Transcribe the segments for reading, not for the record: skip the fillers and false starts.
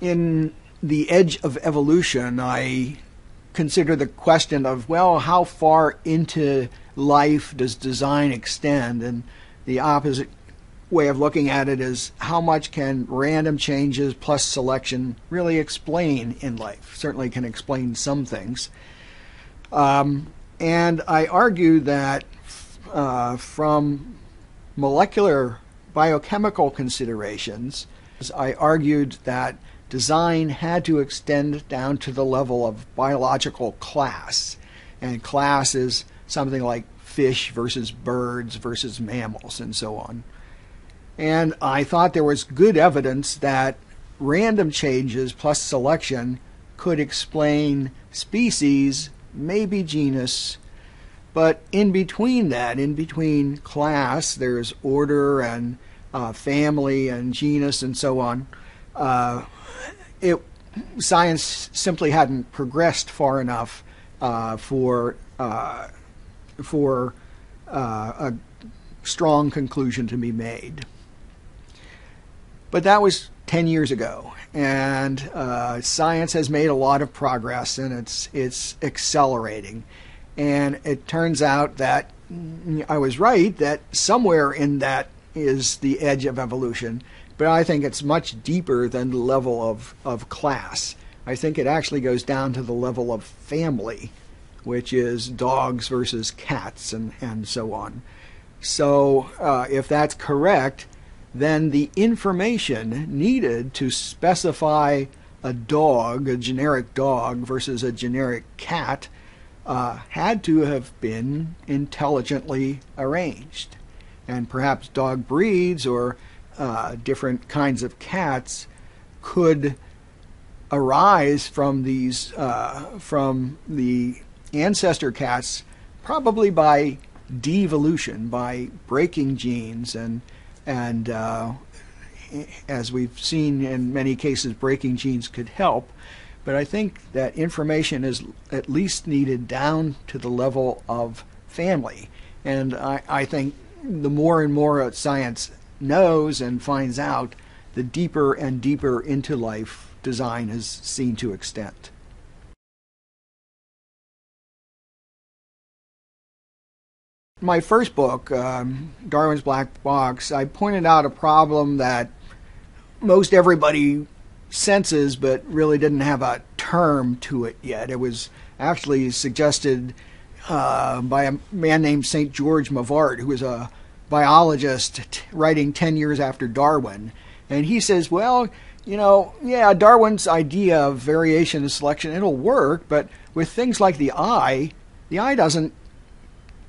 in The Edge of Evolution, I consider the question of, well, how far into life does design extend? And the opposite way of looking at it is, how much can random changes plus selection really explain in life? Certainly can explain some things. And I argue that from molecular biochemical considerations, I argued that design had to extend down to the level of biological class. And class is something like fish versus birds versus mammals and so on. And I thought there was good evidence that random changes plus selection could explain species, maybe genus, but in between that, in between class, there's order and family and genus and so on. Science simply hadn't progressed far enough for a strong conclusion to be made. But that was 10 years ago, and science has made a lot of progress, and it's accelerating. And it turns out that I was right, that somewhere in that is the edge of evolution, but I think it's much deeper than the level of class. I think it actually goes down to the level of family, which is dogs versus cats and so on. So if that's correct, then the information needed to specify a dog, a generic dog versus a generic cat, had to have been intelligently arranged. And perhaps dog breeds or different kinds of cats could arise from these from the ancestor cats, probably by devolution, by breaking genes, and as we've seen in many cases, breaking genes could help. But I think that information is at least needed down to the level of family. And I think the more and more science knows and finds out, the deeper and deeper into life design is seen to extend. My first book, Darwin's Black Box, I pointed out a problem that most everybody senses but really didn't have a term to it yet. It was actually suggested by a man named St. George Mivart, who was a biologist writing 10 years after Darwin. And he says, well, you know, yeah, Darwin's idea of variation and selection, it'll work, but with things like the eye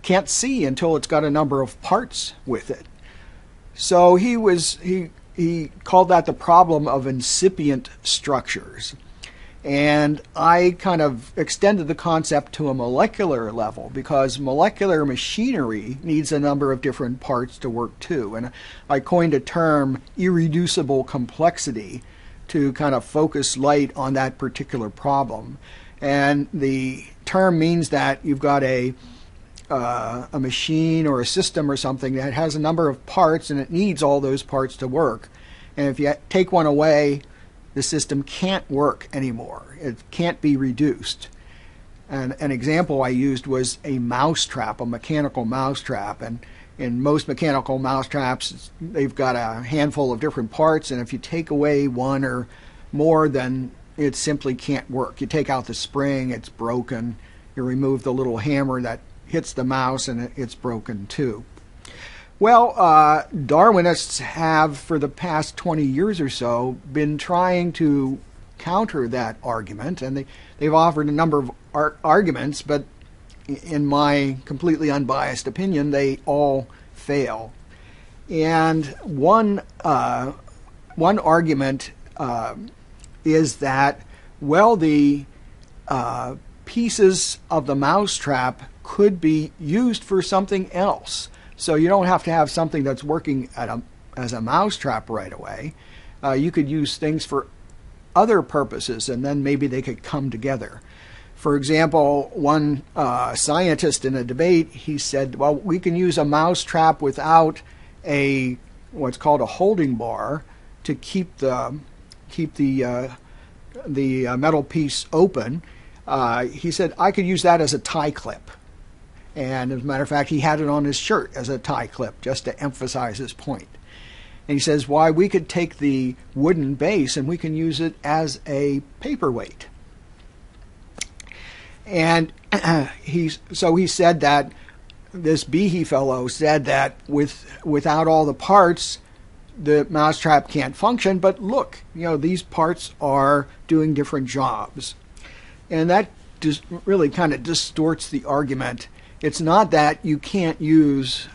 can't see until it's got a number of parts with it. So he called that the problem of incipient structures. And I kind of extended the concept to a molecular level, because molecular machinery needs a number of different parts to work too. And I coined a term, irreducible complexity, to kind of focus light on that particular problem. And the term means that you've got a machine or a system or something that has a number of parts, and it needs all those parts to work. And if you take one away, the system can't work anymore. It can't be reduced. And an example I used was a mousetrap, a mechanical mousetrap. And in most mechanical mousetraps, they've got a handful of different parts, and if you take away one or more, then it simply can't work. You take out the spring, it's broken. You remove the little hammer that hits the mouse, and it's broken too. Well, Darwinists have, for the past 20 years or so, been trying to counter that argument, and they've offered a number of arguments, but in my completely unbiased opinion, they all fail. And one argument is that, well, the pieces of the mousetrap could be used for something else. So you don't have to have something that's working as a mousetrap right away. You could use things for other purposes, and then maybe they could come together. For example, one scientist in a debate, he said, well, we can use a mousetrap without what's called a holding bar to keep the keep the metal piece open. He said, I could use that as a tie clip. And as a matter of fact, he had it on his shirt as a tie clip just to emphasize his point. And he says, why, we could take the wooden base and we can use it as a paperweight. And he said that this Behe fellow said that without all the parts, the mousetrap can't function. But look, these parts are doing different jobs. And that just really kind of distorts the argument. It's not that you can't use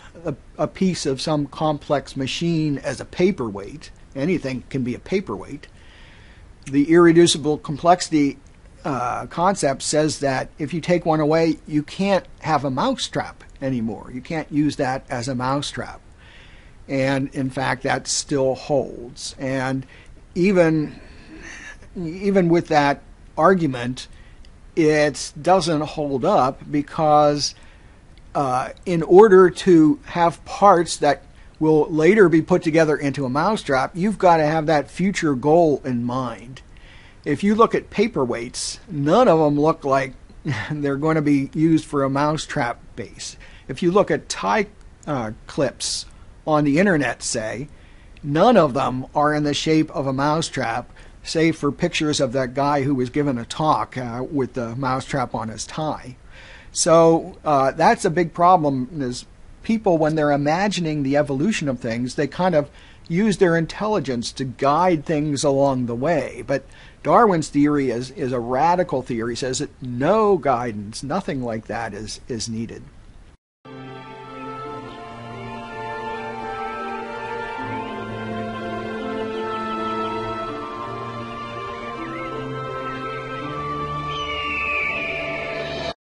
a piece of some complex machine as a paperweight. Anything can be a paperweight. The irreducible complexity concept says that if you take one away, you can't have a mousetrap anymore. You can't use that as a mousetrap. And in fact, that still holds. And even with that argument, it doesn't hold up, because in order to have parts that will later be put together into a mousetrap, you've got to have that future goal in mind. If you look at paperweights, none of them look like they're going to be used for a mousetrap base. If you look at tie clips on the internet, say, none of them are in the shape of a mousetrap, save for pictures of that guy who was given a talk with the mousetrap on his tie. So that's a big problem, is people, when they're imagining the evolution of things, they kind of use their intelligence to guide things along the way. But Darwin's theory is a radical theory. He says that no guidance, nothing like that is needed.